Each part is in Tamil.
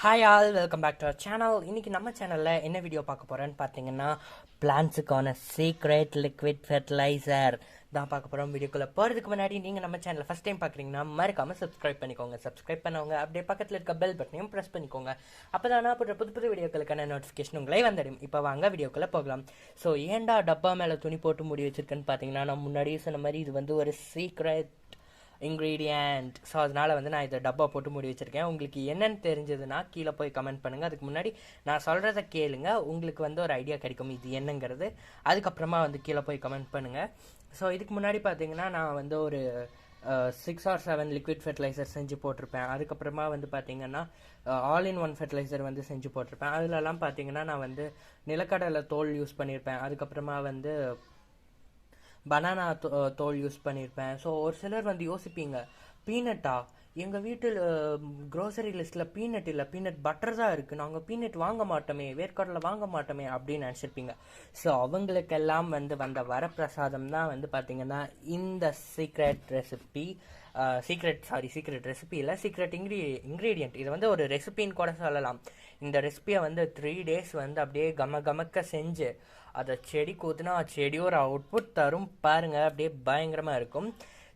Hi all, welcome back to our channel. இன்றைக்கி நம்ம சேனலில் என்ன வீடியோ பார்க்க போகிறோன்னு பார்த்தீங்கன்னா, பிளான்ஸுக்கான சீக்ரெட் லிக்விட் ஃபெர்டிலைசர் தான் பார்க்க போகிறோம். வீடியோக்குள்ளே போகிறதுக்கு முன்னாடி நீங்கள் நம்ம சேனலை ஃபஸ்ட் டைம் பார்க்குறீங்கன்னா மறக்காமல் சப்ஸ்கிரைப் பண்ணிக்கோங்க. சப்ஸ்கிரைப் பண்ணவங்க அப்படியே பக்கத்தில் இருக்க பெல் பட்டனையும் ப்ரெஸ் பண்ணிக்கோங்க. அப்போ தான் நான் போடுற புது புது வீடியோக்களுக்கான நோட்டிஃபிகேஷன் உங்களே வந்துடும். இப்போ வாங்க வீடியோக்குள்ளே போகலாம். ஸோ ஏன்டா டப்பா மேலே துணி போட்டு மூடி வச்சுருக்கேன்னு பார்த்தீங்கன்னா, நான் முன்னாடியே சொன்ன மாதிரி இது வந்து ஒரு சீக்ரெட் இன்க்ரீடியன்ட். ஸோ அதனால் வந்து நான் இதை டப்பா போட்டு மூடி வச்சுருக்கேன். உங்களுக்கு என்னென்னு தெரிஞ்சதுன்னா கீழே போய் கமெண்ட் பண்ணுங்கள். அதுக்கு முன்னாடி நான் சொல்கிறத கேளுங்க, உங்களுக்கு வந்து ஒரு ஐடியா கிடைக்கும் இது என்னங்கிறது. அதுக்கப்புறமா வந்து கீழே போய் கமெண்ட் பண்ணுங்கள். ஸோ இதுக்கு முன்னாடி பார்த்தீங்கன்னா நான் வந்து ஒரு 6 or 7 லிக்விட் ஃபெர்டிலைசர் செஞ்சு போட்டிருப்பேன். அதுக்கப்புறமா வந்து பார்த்தீங்கன்னா ஆல் இன் ஒன் ஃபெர்டிலைசர் வந்து செஞ்சு போட்டிருப்பேன். அதிலலாம் பார்த்தீங்கன்னா நான் வந்து நிலக்கடலை தோல் யூஸ் பண்ணியிருப்பேன். அதுக்கப்புறமா வந்து பனானா தோல் யூஸ் பண்ணியிருப்பேன். ஸோ ஒரு சிலர் வந்து யோசிப்பீங்க, பீனட்டா, எங்கள் வீட்டில் க்ரோசரி லிஸ்ட்டில் பீனட் இல்லை, பீனட் பட்டர் தான் இருக்குது, நாங்கள் பீனட் வாங்க மாட்டோமே, வேர்க்கடலை வாங்க மாட்டோமே அப்படின்னு நினச்சிருப்பீங்க. ஸோ அவங்களுக்கெல்லாம் வந்து வந்த வரப்பிரசாதம் தான் வந்து பார்த்திங்கன்னா இந்த சீக்ரெட் ரெசிபி. சீக்ரெட் ரெசிபி இல்லை, சீக்ரெட் இன்க்ரீடியன்ட். இது வந்து ஒரு ரெசிபின்னு கூட சொல்லலாம். இந்த ரெசிபியை வந்து 3 days வந்து அப்படியே கமக்க செஞ்சு அதை செடிக்கு ஊற்றுனா செடியோட அவுட்புட் தரும் பாருங்க, அப்படியே பயங்கரமாக இருக்கும்.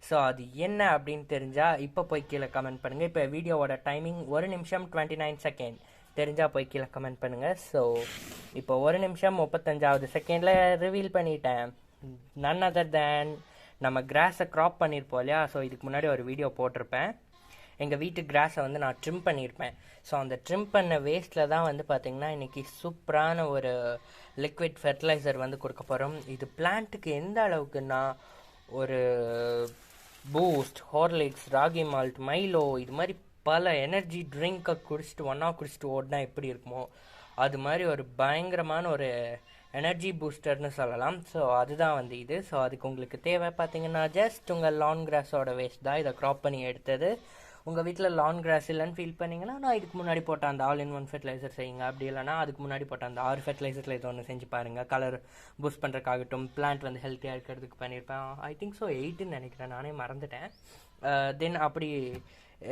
ஸோ அது என்ன அப்படின்னு தெரிஞ்சால் இப்போ போய் கீழே கமெண்ட் பண்ணுங்கள். இப்போ வீடியோவோட டைமிங் 1 நிமிஷம் 29 செகண்ட். தெரிஞ்சால் போய் கீழே கமெண்ட் பண்ணுங்கள். ஸோ இப்போ 1 நிமிஷம் 35வது செகண்டில் ரிவீல் பண்ணிட்டேன். நன் அதர் தேன் நம்ம கிராஸை க்ராப் பண்ணியிருப்போம் இல்லையா. ஸோ இதுக்கு முன்னாடி ஒரு வீடியோ போட்டிருப்பேன். எங்கள் வீட்டு கிராஸை வந்து நான் ட்ரிம் பண்ணியிருப்பேன். ஸோ அந்த ட்ரிம் பண்ண வேஸ்ட்டில் தான் வந்து பார்த்திங்கன்னா இன்றைக்கி சூப்பரான ஒரு லிக்விட் ஃபெர்டிலைசர் வந்து கொடுக்க போகிறோம். இது பிளான்ட்டுக்கு எந்த அளவுக்குன்னா, ஒரு boost, Horlicks, ragi malt, Milo இது மாதிரி பல எனர்ஜி ட்ரிங்கை குடிச்சிட்டு ஓடினா எப்படி இருக்குமோ அது மாதிரி ஒரு பயங்கரமான ஒரு எனர்ஜி பூஸ்டர்னு சொல்லலாம். ஸோ அதுதான் வந்து இது. ஸோ அதுக்கு உங்களுக்கு தேவை பார்த்தீங்கன்னா ஜஸ்ட் உங்கள் லான் கிராஸோட வேஸ்ட் தான் இதை க்ராப் பண்ணி எடுத்தது. உங்கள் வீட்டில் லான் கிராஸ் இல்லைன்னு ஃபீல் பண்ணிங்கன்னா நான் இதுக்கு முன்னாடி போட்ட அந்த ஆல் இன் ஒன் ஃபெர்டிலைசர் செய்யுங்க. அப்படி இல்லைனா அதுக்கு முன்னாடி போட்ட அந்த 6 ஃபெர்டிலைசரில் இது ஒன்று செஞ்சு பாருங்கள். கலர் பூஸ்ட் பண்ணுறதுக்காகட்டும், பிளான்ட் வந்து ஹெல்த்தியாக இருக்கிறதுக்கு பண்ணியிருப்பேன். ஐ திங்க் ஸோ 8ன்னு நினைக்கிறேன், நானே மறந்துட்டேன். தென் அப்படி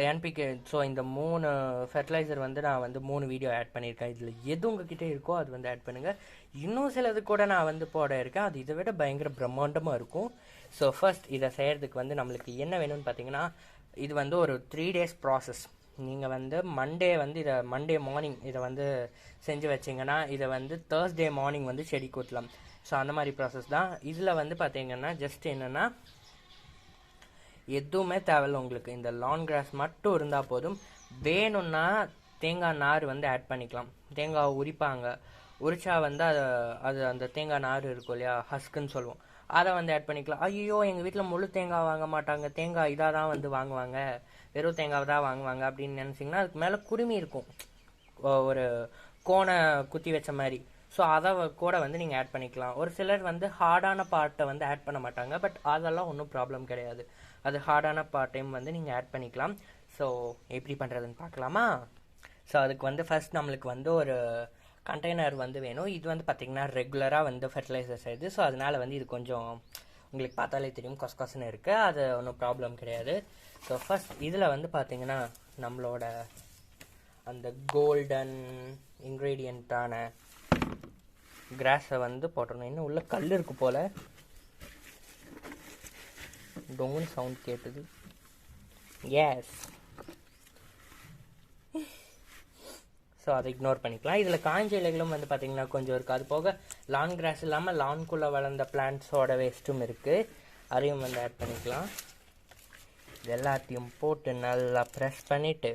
என்பிகே. ஸோ இந்த 3 ஃபெர்டிலைசர் வந்து நான் வந்து 3 வீடியோ ஆட் பண்ணியிருக்கேன். இதில் எது உங்ககிட்ட இருக்கோ அது வந்து ஆட் பண்ணுங்கள். இன்னும் சிலது கூட நான் வந்து போட இருக்கேன், அது இதை விட பயங்கர பிரம்மாண்டமாக இருக்கும். ஸோ ஃபர்ஸ்ட் இதை செய்கிறதுக்கு வந்து நம்மளுக்கு என்ன வேணும்னு பார்த்தீங்கன்னா, இது வந்து ஒரு 3 days ப்ராசஸ். நீங்கள் வந்து மண்டே மார்னிங் இதை வந்து செஞ்சு வச்சிங்கன்னா இதை வந்து தேர்ஸ்டே மார்னிங் வந்து செடிக்கு ஊற்றலாம். ஸோ அந்த மாதிரி ப்ராசஸ் தான். இதில் வந்து பார்த்தீங்கன்னா ஜஸ்ட் என்னென்னா எதுவுமே தேவையில்லை உங்களுக்கு. இந்த லான் கிராஸ் மட்டும் இருந்தால் போதும். வேணும்னா தேங்காய் நார் வந்து ஆட் பண்ணிக்கலாம். தேங்காய் உரிச்சா வந்து அது அந்த தேங்காய் நார் இருக்கும் இல்லையா, ஹஸ்க்குன்னு சொல்லுவோம், அதை வந்து ஆட் பண்ணிக்கலாம். ஐயோ எங்கள் வீட்டில் முழு தேங்காய் வாங்க மாட்டாங்க, தேங்காய் இதாக தான் வந்து வாங்குவாங்க, வெறும் தேங்காய் தான் வாங்குவாங்க அப்படின்னு நினச்சிங்கன்னா அதுக்கு மேலே குடுமி இருக்கும், ஒரு கோனை குத்தி வச்ச மாதிரி. ஸோ அதை கூட வந்து நீங்கள் ஆட் பண்ணிக்கலாம். ஒரு சிலர் வந்து ஹார்டான பார்ட்டை வந்து ஆட் பண்ண மாட்டாங்க, பட் அதெல்லாம் ஒன்றும் ப்ராப்ளம் கிடையாது. அது ஹார்டான பார்ட்டையும் வந்து நீங்கள் ஆட் பண்ணிக்கலாம். ஸோ எப்படி பண்ணுறதுன்னு பார்க்கலாமா? ஸோ அதுக்கு வந்து ஃபர்ஸ்ட் நம்மளுக்கு வந்து ஒரு கண்டெய்னர் வந்து வேணும். இது வந்து பார்த்திங்கன்னா ரெகுலராக வந்து ஃபெர்டிலைசர் செய்யுது. ஸோ அதனால் வந்து இது கொஞ்சம் உங்களுக்கு பார்த்தாலே தெரியும் கொசன்னு இருக்குது, அது ஒன்றும் ப்ராப்ளம் கிடையாது. ஸோ ஃபர்ஸ்ட் இதில் வந்து பார்த்திங்கன்னா நம்மளோட அந்த கோல்டன் இன்க்ரீடியண்ட்டான கிராஸை வந்து போட்டணும். இன்னும் உள்ள கல் இருக்குது போல், டொங்குன்னு சவுண்ட் கேட்டுது. எஸ், ஸோ அதை இக்னோர் பண்ணிக்கலாம். இதில் காஞ்ச இலைகளும் வந்து பார்த்திங்கன்னா கொஞ்சம் இருக்குது. அது போக லான் கிராஸ் இல்லாமல் லான்குள்ளே வளர்ந்த பிளான்ட்ஸோட வேஸ்ட்டும் இருக்குது, அதையும் வந்து ஆட் பண்ணிக்கலாம். இது எல்லாத்தையும் போட்டு நல்லா ப்ரெஸ் பண்ணிவிட்டு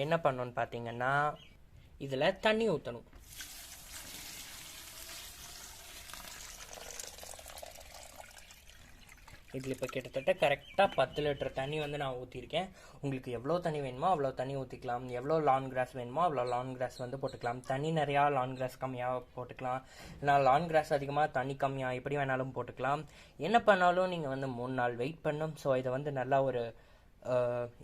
என்ன பண்ணணும்னு பார்த்தீங்கன்னா இதில் தண்ணி ஊற்றணும். இதில் இப்போ கிட்டத்தட்ட கரெக்டாக 10 லிட்டர் தண்ணி வந்து நான் ஊற்றிருக்கேன். உங்களுக்கு எவ்வளோ தண்ணி வேணுமோ அவ்வளோ தண்ணி ஊற்றிக்கலாம். எவ்வளோ லான் கிராஸ் வேணுமோ அவ்வளோ லான் கிராஸ் வந்து போட்டுக்கலாம். தண்ணி நிறையா, லான் கிராஸ் கம்மியாக போட்டுக்கலாம். இல்லை லான் கிராஸ் அதிகமாக, தண்ணி கம்மியாக, எப்படி வேணாலும் போட்டுக்கலாம். என்ன பண்ணாலும் நீங்கள் வந்து 3 நாள் வெயிட் பண்ணணும். ஸோ இதை வந்து நல்லா ஒரு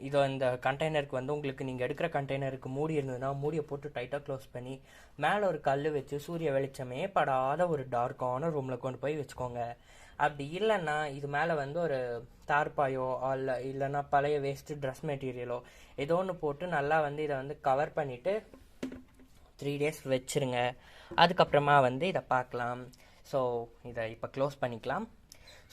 இதோ இந்த கண்டெய்னருக்கு வந்து உங்களுக்கு நீங்கள் எடுக்கிற கண்டெய்னருக்கு மூடி இருந்ததுன்னா மூடியை போட்டு டைட்டாக க்ளோஸ் பண்ணி மேலே ஒரு கல் வச்சு சூரிய வெளிச்சமே படாத ஒரு டார்க்கான ரூமில் கொண்டு போய் வச்சுக்கோங்க. அப்படி இல்லைன்னா இது மேலே வந்து ஒரு தார்பாயோ இல்லைன்னா பழைய வேஸ்ட்டு ட்ரெஸ் மெட்டீரியலோ ஏதோ ஒன்று போட்டு நல்லா வந்து இதை வந்து கவர் பண்ணிவிட்டு 3 days வச்சுருங்க. அதுக்கப்புறமா வந்து இதை பார்க்கலாம். ஸோ இதை இப்போ க்ளோஸ் பண்ணிக்கலாம்.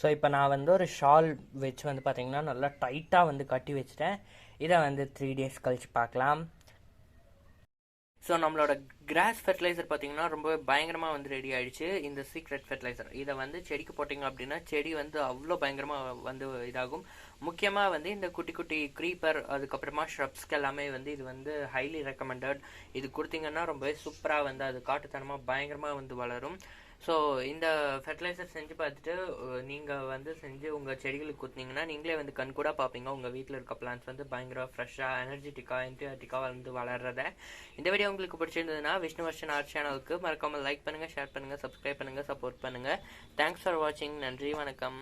ஸோ இப்போ நான் வந்து ஒரு ஷால் வச்சு வந்து பார்த்தீங்கன்னா நல்லா டைட்டாக வந்து கட்டி வச்சுட்டேன். இதை வந்து 3 days கழிச்சு பார்க்கலாம். ஸோ நம்மளோட கிராஸ் ஃபெர்டிலைசர் பார்த்தீங்கன்னா ரொம்ப பயங்கரமாக வந்து ரெடி ஆயிடுச்சு. இந்த சீக்ரெட் ஃபெர்டிலைசர் இதை வந்து செடிக்கு போட்டிங்க அப்படின்னா செடி வந்து அவ்வளோ பயங்கரமாக வந்து இதாகும். முக்கியமாக வந்து இந்த குட்டி குட்டி க்ரீப்பர் அதுக்கப்புறமா ஷ்ரப்ஸ்க்கு எல்லாமே வந்து இது வந்து ஹைலி ரெக்கமெண்டட். இது கொடுத்தீங்கன்னா ரொம்பவே சூப்பராக வந்து அது காட்டுத்தனமாக பயங்கரமாக வந்து வளரும். ஸோ இந்த ஃபெர்டிலைசர் செஞ்சு பார்த்துட்டு நீங்கள் வந்து செஞ்சு உங்கள் செடிகளுக்கு கொடுத்தீங்கன்னா நீங்களே வந்து கண்கூட பார்ப்பீங்க உங்கள் வீட்டில் இருக்க பிளான்ஸ் வந்து பயங்கர ஃப்ரெஷ்ஷாக எனர்ஜெட்டிக்காக என்டிஆர்டிக்காக வந்து வளர்றத. இந்த வீடியோ உங்களுக்கு பிடிச்சிருந்ததுன்னா விஷ்ணு வர்ஷன் ஆர்ட் சேனலுக்கு மறக்காமல் லைக் பண்ணுங்கள், ஷேர் பண்ணுங்கள், சப்ஸ்கிரைப் பண்ணுங்கள், சப்போர்ட் பண்ணுங்கள். தேங்க்ஸ் ஃபார் வாட்சிங். நன்றி, வணக்கம்.